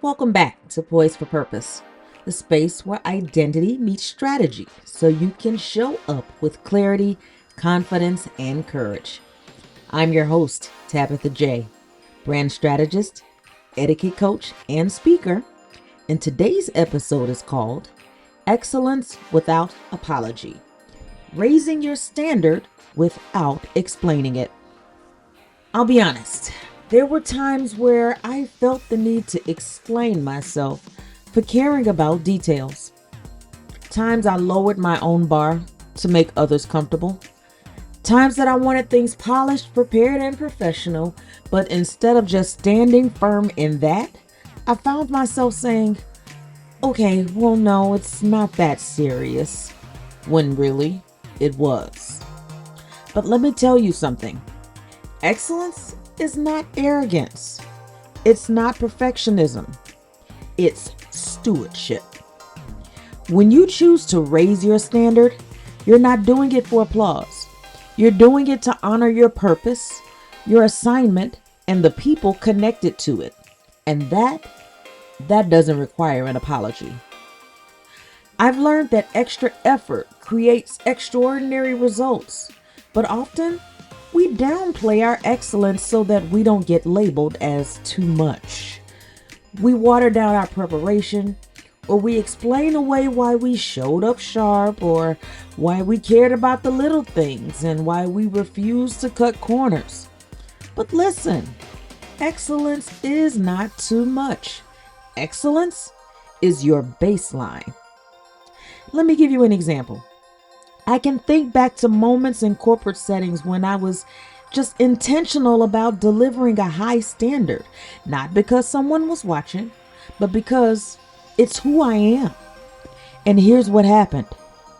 Welcome back to Poised for Purpose, the space where identity meets strategy so you can show up with clarity, confidence, and courage. I'm your host, Tabitha J, brand strategist, etiquette coach, and speaker. And today's episode is called Excellence Without Apology, Raising Your Standard Without Explaining It. I'll be honest. There were times where I felt the need to explain myself for caring about details. Times I lowered my own bar to make others comfortable. Times that I wanted things polished, prepared, and professional, but instead of just standing firm in that, I found myself saying, okay, well, no, it's not that serious, when really it was. But let me tell you something. Excellence is not arrogance. It's not perfectionism. It's stewardship. When you choose to raise your standard, you're not doing it for applause. You're doing it to honor your purpose, your assignment, and the people connected to it. And that doesn't require an apology. I've learned that extra effort creates extraordinary results, but often we downplay our excellence so that we don't get labeled as too much. We water down our preparation, or we explain away why we showed up sharp, or why we cared about the little things, and why we refused to cut corners. But listen, excellence is not too much. Excellence is your baseline. Let me give you an example. I can think back to moments in corporate settings when I was just intentional about delivering a high standard, not because someone was watching, but because it's who I am. And here's what happened.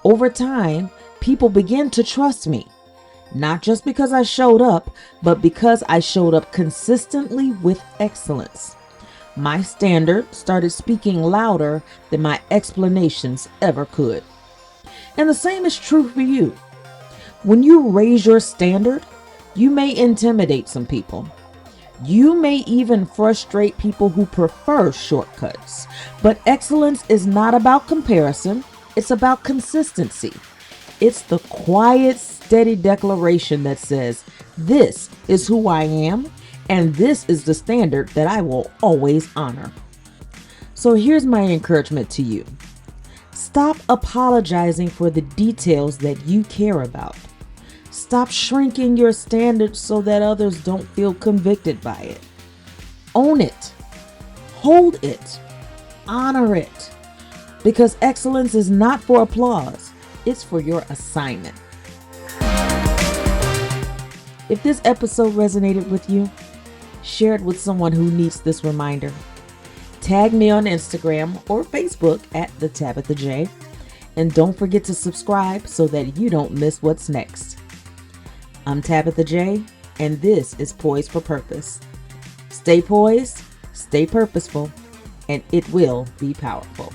Over time, people began to trust me, not just because I showed up, but because I showed up consistently with excellence. My standard started speaking louder than my explanations ever could. And the same is true for you. When you raise your standard, you may intimidate some people. You may even frustrate people who prefer shortcuts. But excellence is not about comparison. It's about consistency. It's the quiet, steady declaration that says, this is who I am, and this is the standard that I will always honor. So here's my encouragement to you. Stop apologizing for the details that you care about. Stop shrinking your standards so that others don't feel convicted by it. Own it. Hold it. Honor it. Because excellence is not for applause. It's for your assignment. If this episode resonated with you, share it with someone who needs this reminder. Tag me on Instagram or Facebook at the Tabitha J. And don't forget to subscribe so that you don't miss what's next. I'm Tabitha J, and this is Poised for Purpose. Stay poised, stay purposeful, and it will be powerful.